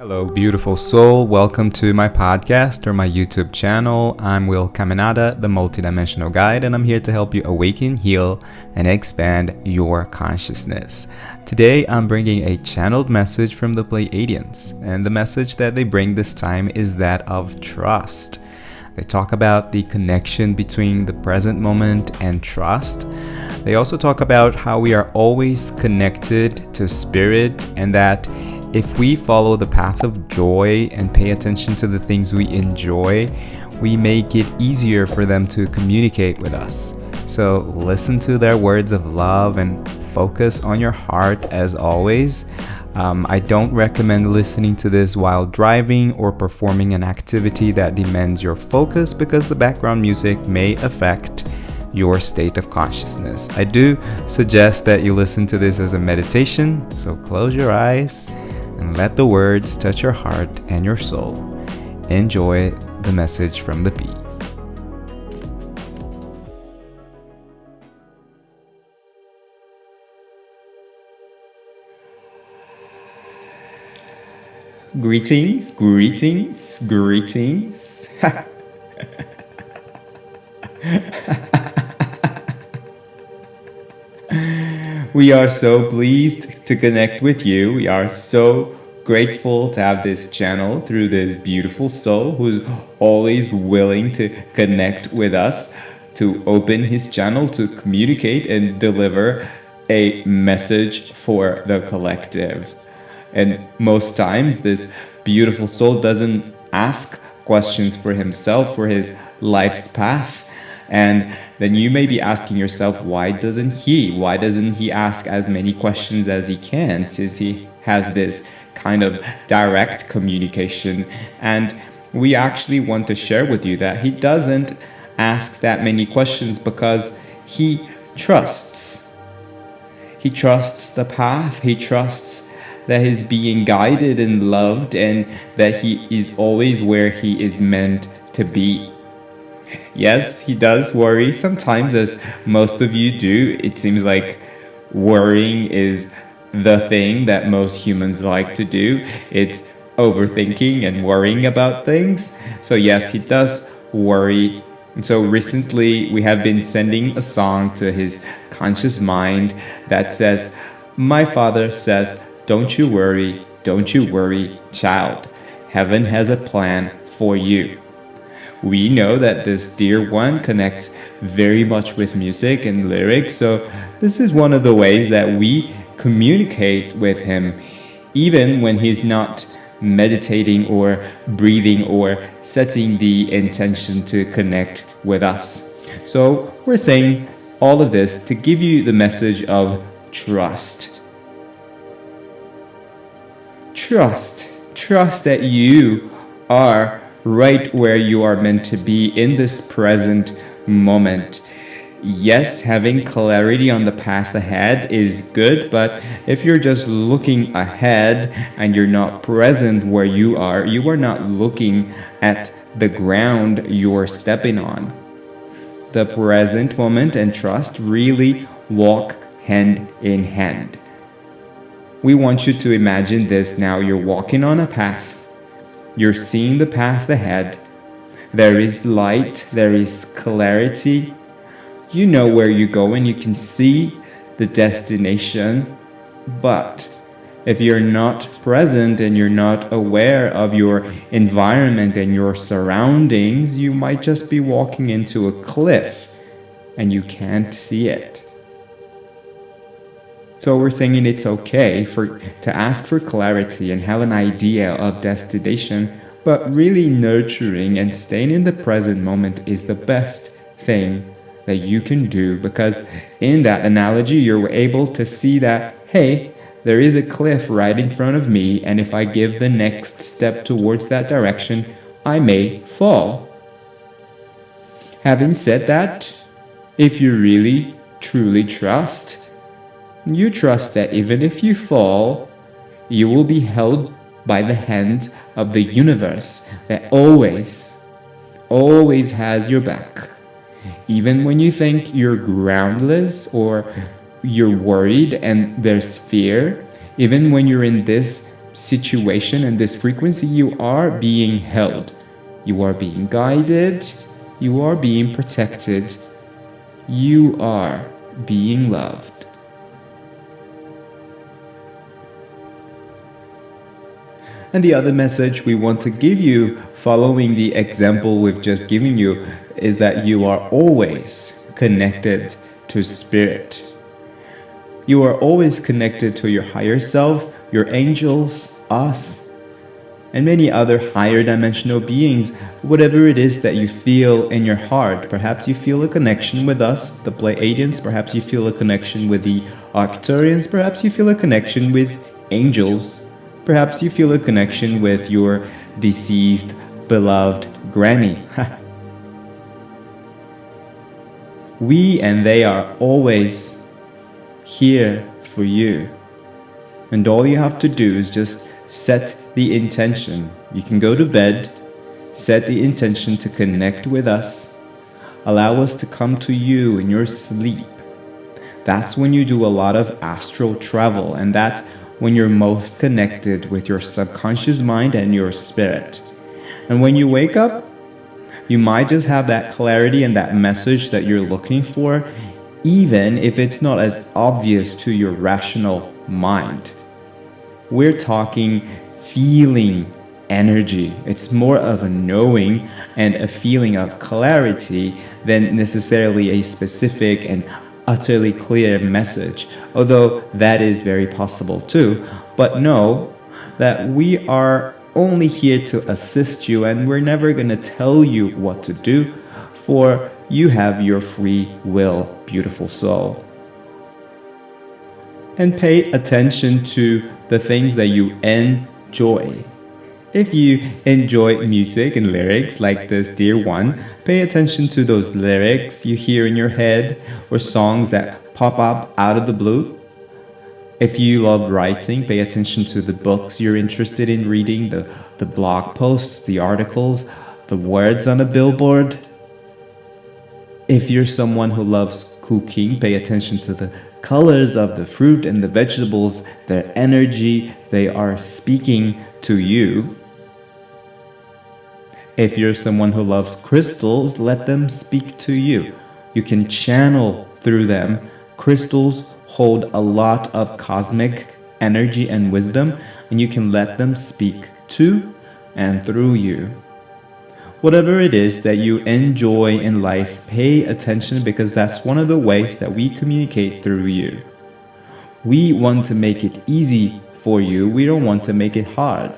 Hello, beautiful soul. Welcome to my podcast or my YouTube channel. I'm Will Caminada, the multidimensional guide, and I'm here to help you awaken, heal, and expand your consciousness. Today, I'm bringing a channeled message from the Pleiadians, and the message that they bring this time is that of trust. They talk about the connection between the present moment and trust. They also talk about how we are always connected to spirit, and that if we follow the path of joy and pay attention to the things we enjoy, we make it easier for them to communicate with us. So listen to their words of love and focus on your heart as always. I don't recommend listening to this while driving or performing an activity that demands your focus because the background music may affect your state of consciousness. I do suggest that you listen to this as a meditation, so close your eyes and let the words touch your heart and your soul. Enjoy the message from the bees. Greetings, greetings, greetings. We are so pleased to connect with you. We are so grateful to have this channel through this beautiful soul who's always willing to connect with us, to open his channel to communicate and deliver a message for the collective. And most times this beautiful soul doesn't ask questions for himself, for his life's path. And then you may be asking yourself, why doesn't he ask as many questions as he can, since he has this kind of direct communication? And we actually want to share with you that he doesn't ask that many questions because he trusts. He trusts the path. He trusts that he's being guided and loved, and that he is always where he is meant to be. Yes, he does worry sometimes, as most of you do. It seems like worrying is the thing that most humans like to do. It's overthinking and worrying about things. So yes, he does worry. And so recently we have been sending a song to his conscious mind that says, "My father says, don't you worry, child. Heaven has a plan for you." We know that this dear one connects very much with music and lyrics, so this is one of the ways that we communicate with him, even when he's not meditating or breathing or setting the intention to connect with us. So we're saying all of this to give you the message of trust. Trust that you are right where you are meant to be in this present moment. Yes, having clarity on the path ahead is good, but if you're just looking ahead and you're not present where you are not looking at the ground you're stepping on. The present moment and trust really walk hand in hand. We want you to imagine this now. You're walking on a path. You're seeing the path ahead. There is light. There is clarity. You know where you're going. You can see the destination. But if you're not present and you're not aware of your environment and your surroundings, you might just be walking into a cliff and you can't see it. So we're saying it's okay to ask for clarity and have an idea of destination, but really nurturing and staying in the present moment is the best thing that you can do, because in that analogy you're able to see that, hey, there is a cliff right in front of me, and if I give the next step towards that direction, I may fall. Having said that, if you really truly trust, you trust that even if you fall, you will be held by the hand of the universe that always has your back. Even when you think you're groundless or you're worried and there's fear, even when you're in this situation and this frequency, you are being held. You are being guided. You are being protected. You are being loved. And the other message we want to give you, following the example we've just given you, is that you are always connected to spirit. You are always connected to your higher self, your angels, us, and many other higher dimensional beings. Whatever it is that you feel in your heart, perhaps you feel a connection with us, the Pleiadians, perhaps you feel a connection with the Arcturians, perhaps you feel a connection with angels. Perhaps you feel a connection with your deceased, beloved granny. We and they are always here for you. And all you have to do is just set the intention. You can go to bed, set the intention to connect with us. Allow us to come to you in your sleep. That's when you do a lot of astral travel, and that's when you're most connected with your subconscious mind and your spirit. And when you wake up, you might just have that clarity and that message that you're looking for, even if it's not as obvious to your rational mind. We're talking feeling energy. It's more of a knowing and a feeling of clarity than necessarily a specific and utterly clear message, although that is very possible too. But know that we are only here to assist you, and we're never going to tell you what to do, for you have your free will, beautiful soul. And pay attention to the things that you enjoy. If you enjoy music and lyrics like this dear one, pay attention to those lyrics you hear in your head or songs that pop up out of the blue. If you love writing, pay attention to the books you're interested in reading, the blog posts, the articles, the words on a billboard. If you're someone who loves cooking, pay attention to the colors of the fruit and the vegetables, their energy they are speaking to you. If you're someone who loves crystals, let them speak to you. You can channel through them. Crystals hold a lot of cosmic energy and wisdom, and you can let them speak to and through you. Whatever it is that you enjoy in life, pay attention, because that's one of the ways that we communicate through you. We want to make it easy for you. We don't want to make it hard.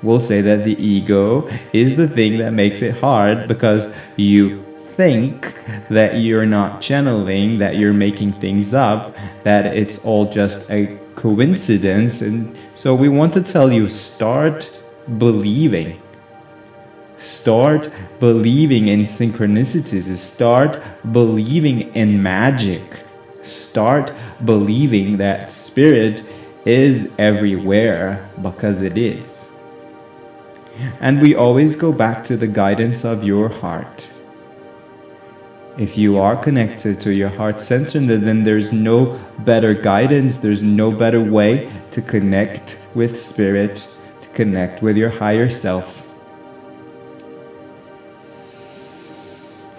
We'll say that the ego is the thing that makes it hard because you think that you're not channeling, that you're making things up, that it's all just a coincidence. And so we want to tell you, start believing. Start believing in synchronicities. Start believing in magic. Start believing that spirit is everywhere, because it is. And we always go back to the guidance of your heart. If you are connected to your heart center, then there's no better guidance, there's no better way to connect with spirit, to connect with your higher self.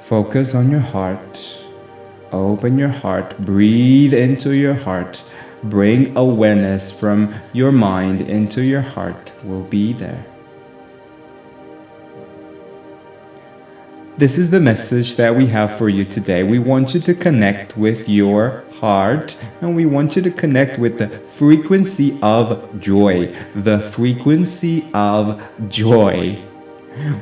Focus on your heart. Open your heart. Breathe into your heart. Bring awareness from your mind into your heart. We'll be there. This is the message that we have for you today. We want you to connect with your heart, and we want you to connect with the frequency of joy. The frequency of joy.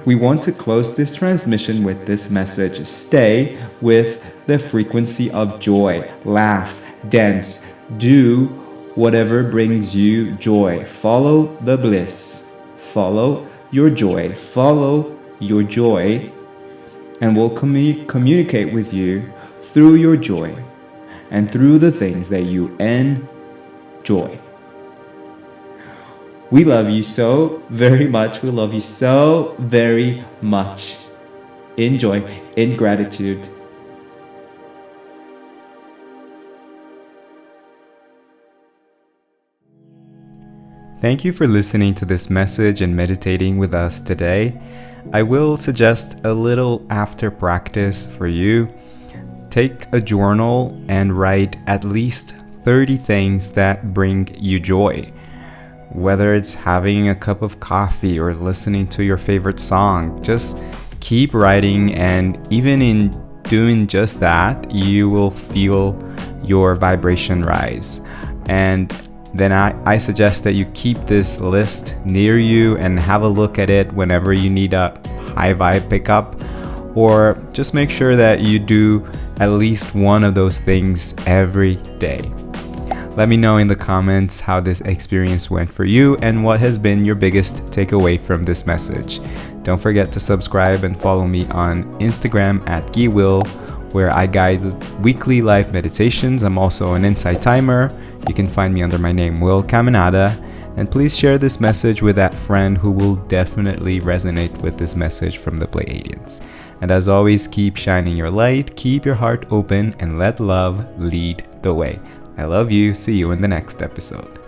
We want to close this transmission with this message. Stay with the frequency of joy. Laugh, dance, do whatever brings you joy. Follow the bliss. Follow your joy. Follow your joy. And we'll communicate with you through your joy and through the things that you enjoy. We love you so very much. We love you so very much. Enjoy in gratitude. Thank you for listening to this message and meditating with us today. I will suggest a little after practice for you. Take a journal and write at least 30 things that bring you joy. Whether it's having a cup of coffee or listening to your favorite song, just keep writing, and even in doing just that, you will feel your vibration rise. And then I suggest that you keep this list near you and have a look at it whenever you need a high vibe pickup, or just make sure that you do at least one of those things every day. Let me know in the comments how this experience went for you and what has been your biggest takeaway from this message. Don't forget to subscribe and follow me on Instagram at GuiWill, where I guide weekly live meditations. I'm also an insight timer. You can find me under my name, Will Caminada. And please share this message with that friend who will definitely resonate with this message from the Pleiadians. And as always, keep shining your light, keep your heart open, and let love lead the way. I love you. See you in the next episode.